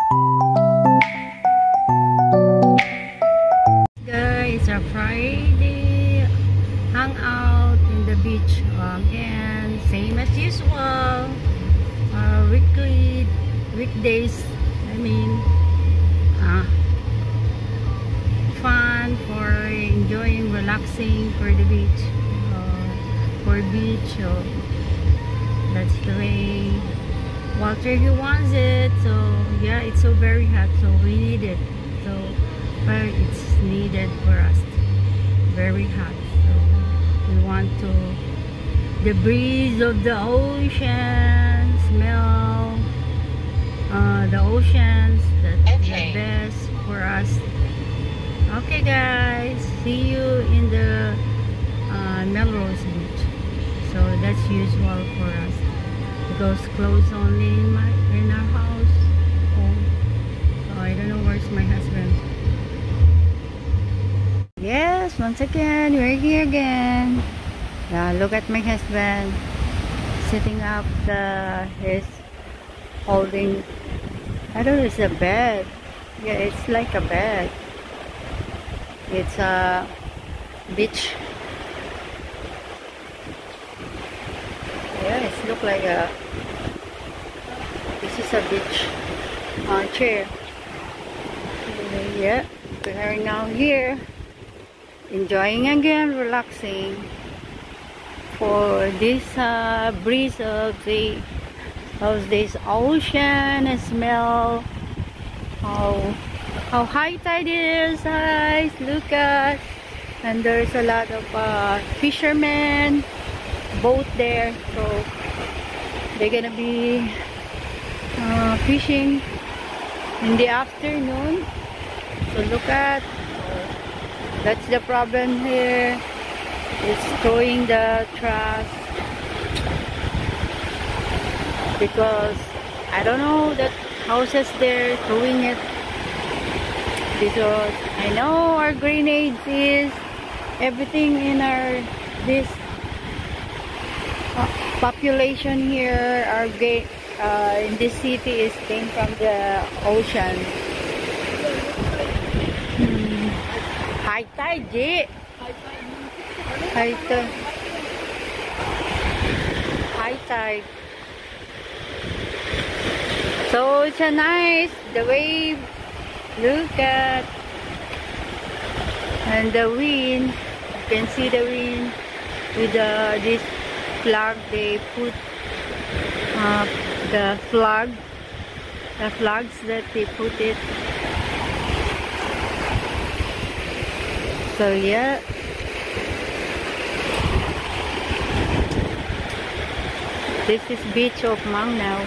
Guys, it's a Friday hangout in the beach again, same as usual. Weekdays, I mean, fun for enjoying, relaxing for the beach, so that's the way Walter he wants it. So yeah, it's so very hot, so we need it. So but it's needed for us, very hot, so we want to the breeze of the ocean, smell the oceans. That's the best for us. Okay guys, see you in the Melrose Beach. So that's usual for us because clothes only in our house. So I don't know where's my husband. Yes, once again we're here again. Look at my husband sitting up. He's holding, I don't know, it's a bed. Yeah, it's like a bed. It's a beach. Yeah, it looks like a, this is a beach chair. Yeah, we're now here enjoying again, relaxing for this breeze of this ocean and smell how high tide is, guys. Look at, and there's a lot of fishermen boat there, so they're gonna be fishing in the afternoon. So look at, that's the problem here. It's throwing the trash because I don't know that houses there throwing it, because I know our grenades is everything in our this population here. Our in this city is came from the ocean. High tide, G. High tide. High tide. So it's a nice, the wave. Look at, and the wind. You can see the wind with this flag. They put the flags that they put it. So yeah, this is beach of Mangnao.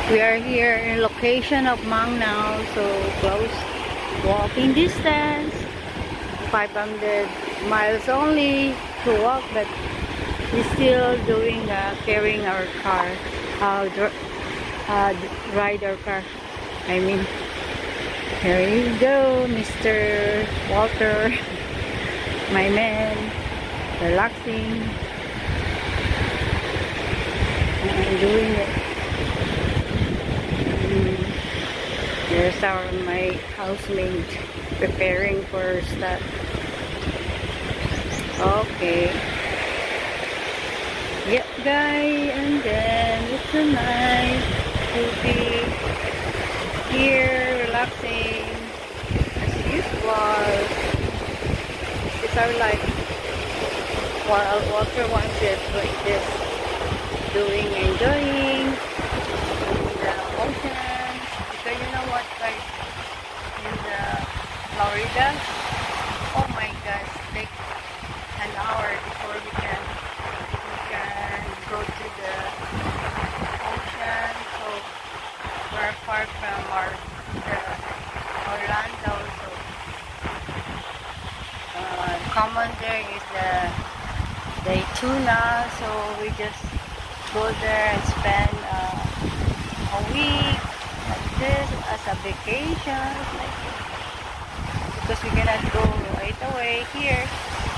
We are here in location of Mangnao, so close walking distance, 500 miles only to walk, but we're still doing carrying our car, ride our car. I mean, here you go, Mr. Walter, my man, relaxing and doing it. There's my housemate preparing for stuff. Okay. Yep, guys, and then it's so nice to be here, relaxing as usual. It's our life. While Walter wants it like this, doing, enjoying the ocean. Because you know what, guys, in Florida, oh my gosh, take an hour before we can go to the ocean. So we're far from Orlando, so common there is the tuna, so we just go there and spend a week like this as a vacation, like this. Because we cannot go right away here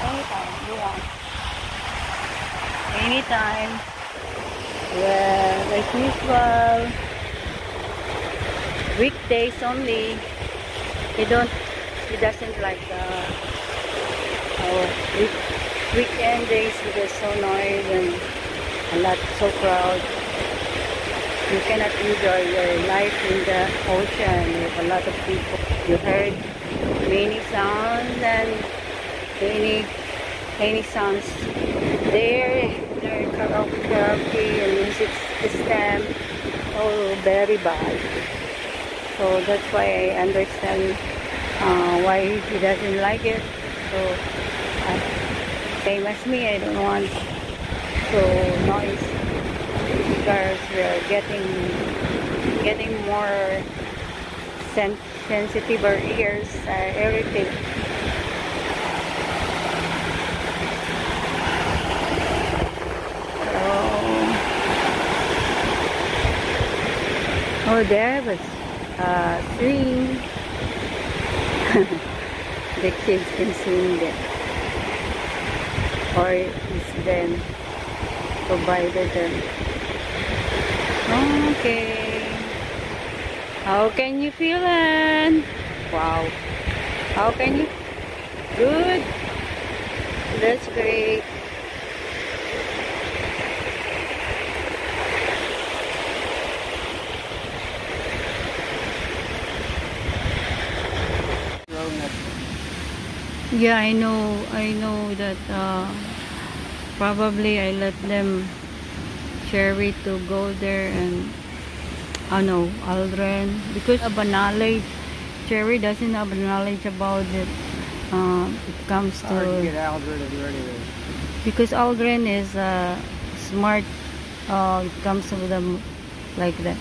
anytime you want. Anytime. Well, like usual. weekdays only. He doesn't like weekend days because so noise and a lot so crowd. You cannot enjoy your life in the ocean with a lot of people. You heard many sounds and many sounds there. Their karaoke and music system, oh, very bad. So that's why I understand why he doesn't like it. So same as me, I don't want so noise because we're getting more sensitive. Our ears are irritated. Oh, there was swing. The kids can swing there, or it's then provided them. Okay. How can you feel it? Wow. How can you? Good. That's great. Yeah, I know that probably I let them Cherry to go there and Aldrin, because of a knowledge. Cherry doesn't have a knowledge about it. It comes to get Aldrin if you're ready. Because Aldrin is smart. It comes with them like that.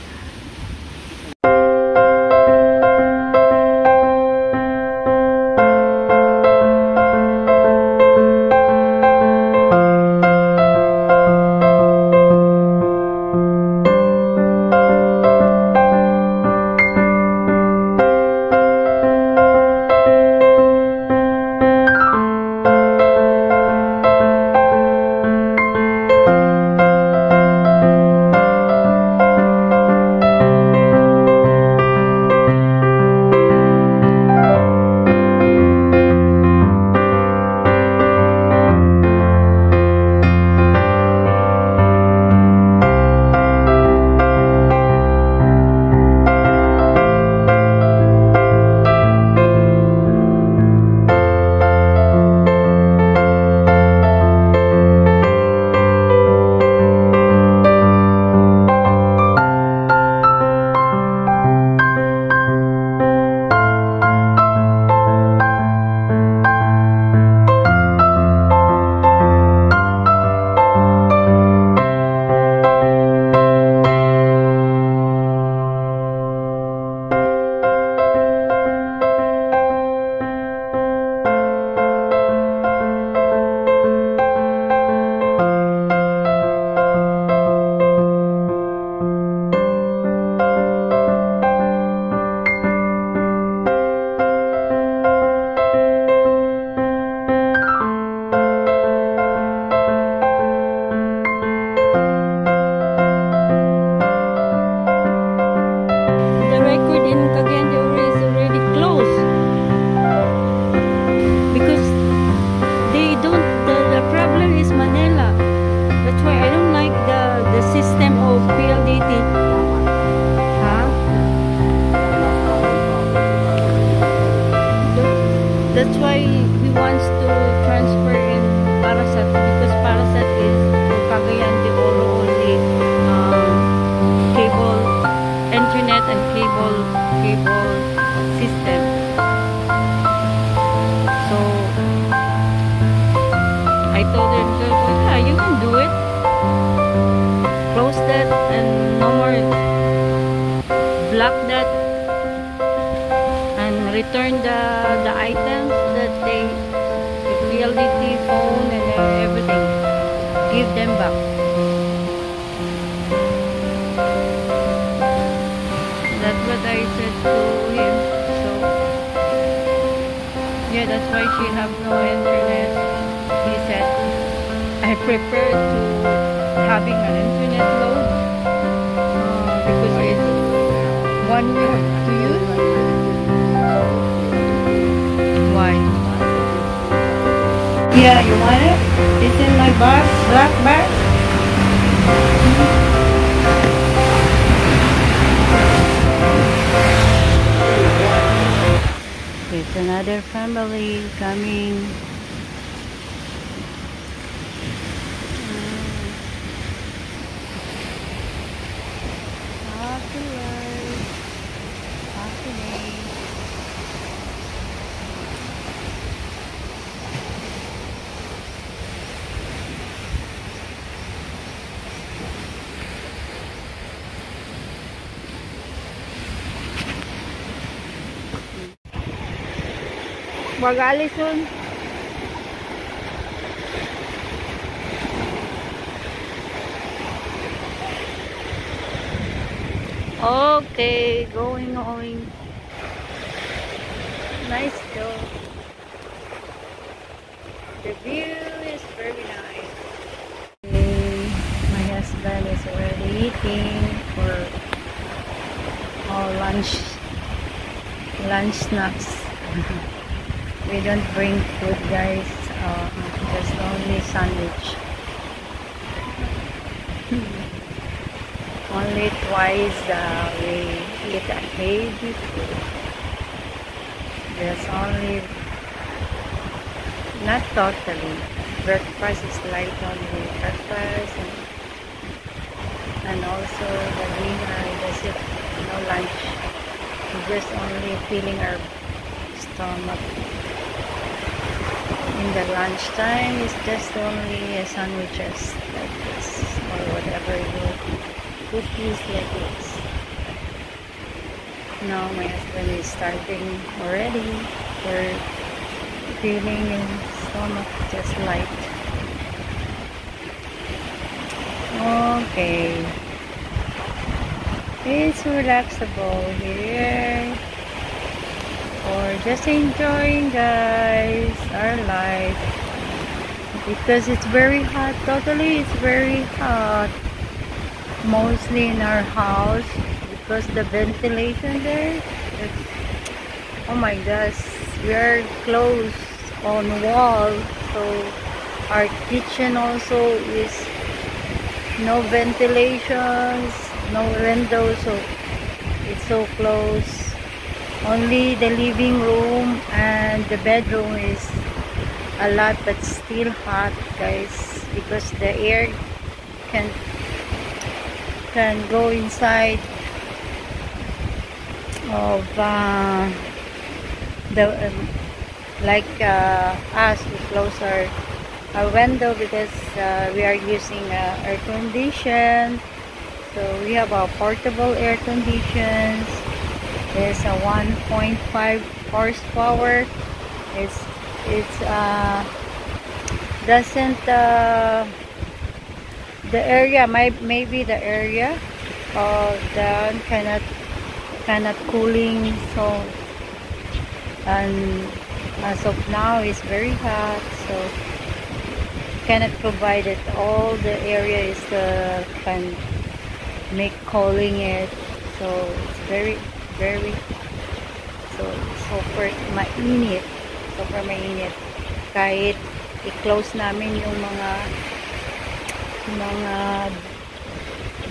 That's why he wants to transfer in Parasat, because Parasat is for Cagayan de Oro only cable, internet and cable system. So I told him, yeah, you can do it. Close that and no more, block that and return the items that the PLDT phone and everything. Give them back. That's what I said to him. So yeah, that's why she have no internet. He said, I prefer to having an internet load because it's 1 week. Yeah, you want it? It's in my bag, black bag. It's another family coming. Happy life, happy day. Wag Alison. Okay, going. Nice though. The view is very nice. Okay, my husband is already eating for lunch snacks. We don't bring food, guys. Just only sandwich. Only twice we eat a heavy food. There's only, not totally. Breakfast is light only. Breakfast and also the dinner. That's it. No lunch. We're just only filling our stomach. In the lunchtime, it's just only sandwiches like this or whatever you cookies like this. Now my husband is starting already. We're feeling in stomach just light. Okay. It's relaxable here. Or just enjoying, guys, our life. Because it's very hot. Totally, it's very hot. Mostly in our house. Because the ventilation there, oh my gosh, we are close on wall, so our kitchen also is no ventilations, no windows, so it's so close. Only the living room and the bedroom is a lot, but still hot, guys, because the air can go inside of us. We close our window because we are using air condition. So we have a portable air conditions. There's a 1.5 horsepower. It's doesn't the area maybe the area of the cannot cooling, so and as of now it's very hot, so cannot provide it. All the area is can make cooling it, so it's very super mainit. Kahit i-close namin yung mga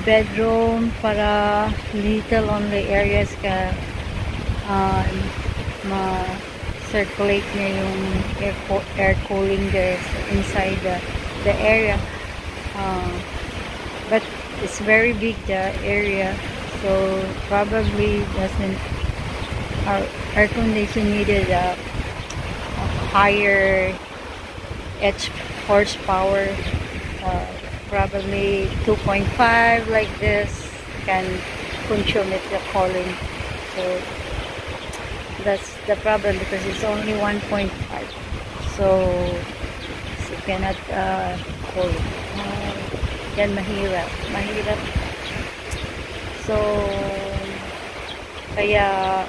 bedroom para little only areas ka ma-circulate niya yung air cooling there inside the area, but it's very big, the area, so probably doesn't our air condition needed a higher horsepower, probably 2.5 like this can consume it, the cooling. So that's the problem, because it's only 1.5, so you cannot cool. Yan mahirap. So kaya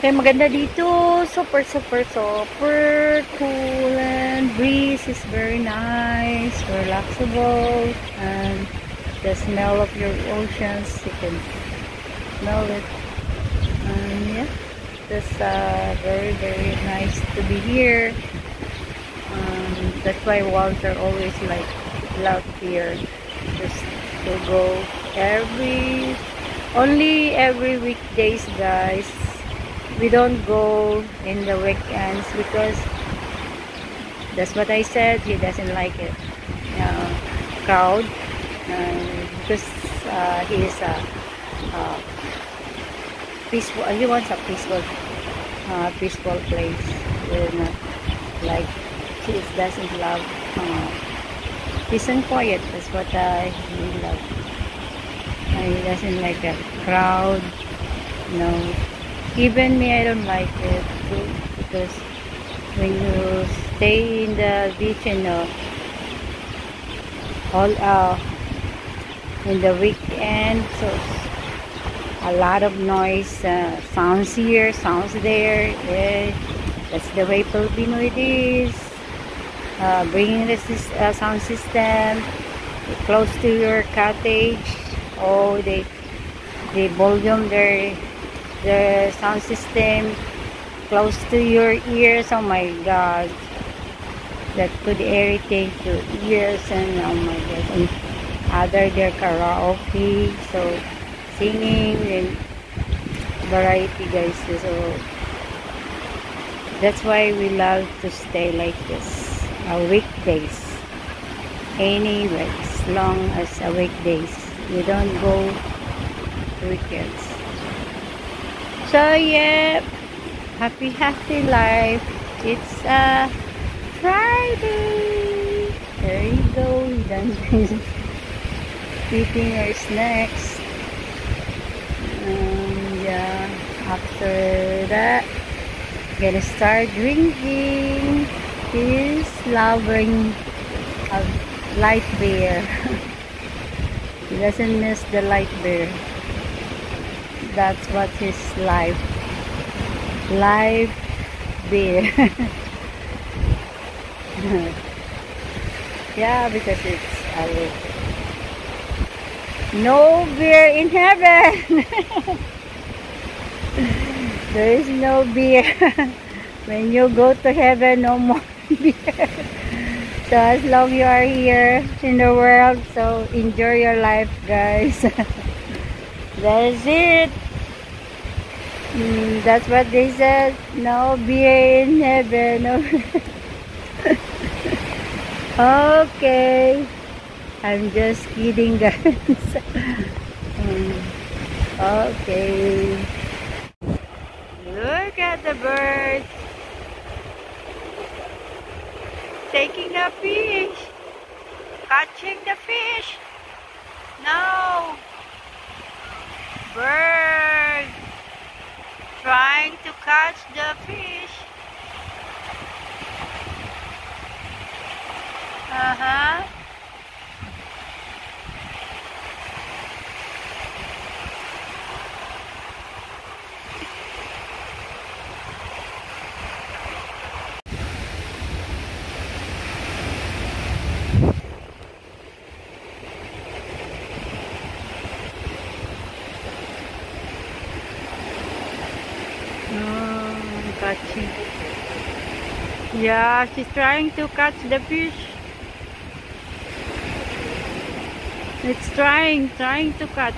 maganda dito, super cool, and breeze is very nice, relaxable, and the smell of your oceans, you can smell it, and yeah, Just very, very nice to be here. That's why Walter always like love here. Just to go only every weekdays, guys. We don't go in the weekends because that's what I said. He doesn't like it. Crowd. Because he is a peaceful. He wants a peaceful place. Not like he doesn't love peace and quiet. That's what he loves. He doesn't like a crowd. No, even me, I don't like it too, because when you stay in the beach and all in the weekend, so a lot of noise, sounds here, sounds there. That's the way Filipino it is. Bringing the sound system close to your cottage. Oh, they volume their sound system close to your ears. Oh my God, that could irritate your ears. And oh my God, and other their karaoke, so singing and variety, guys. So that's why we love to stay like this weekdays, like as long as weekdays. We don't go weekends. So yeah, happy life. It's Friday. There you go. We done eating our snacks. Yeah, after that, gonna start drinking his loving light beer. He doesn't miss the light beer. That's what his life beer. Yeah, because it's no beer in heaven. There is no beer. When you go to heaven, no more beer. So as long you are here in the world, so enjoy your life, guys. That's it. That's what they said. No beer in heaven. No. Okay. I'm just kidding, guys. Okay. Look at the birds. Taking a fish. Catching the fish. No. Bird. Trying to catch the fish. Catching. Yeah, she's trying to catch the fish. It's trying to catch.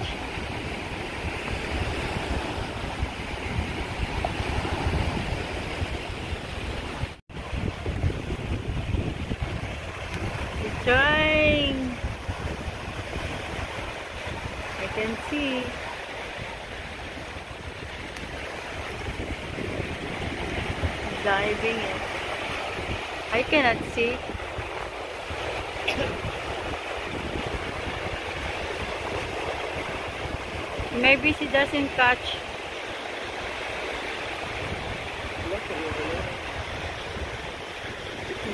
It's trying. I can see. Diving it. I cannot see. Maybe she doesn't catch.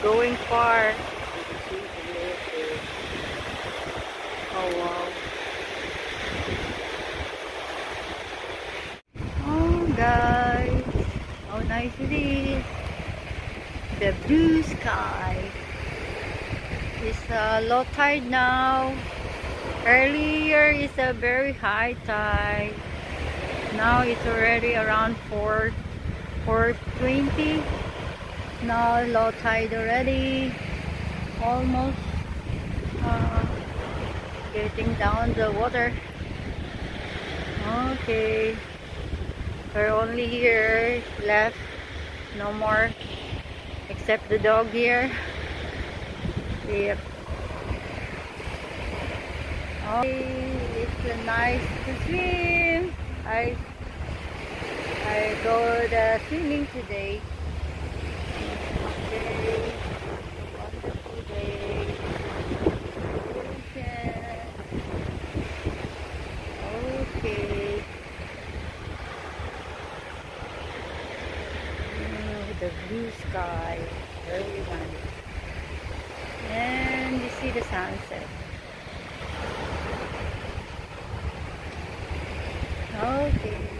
Going far. Oh wow. Oh guys, how nice it is. The blue sky. It's low tide now. Earlier it's a very high tide. Now it's already around 4 4:20. Now low tide already. Almost getting down the water. Okay. We're only here left. No more. Except the dog here. Yep. Okay. It's nice to swim. I go the swimming today. Okay. Wonderful day. Okay. The blue sky, very nice. And you see the sunset. Okay.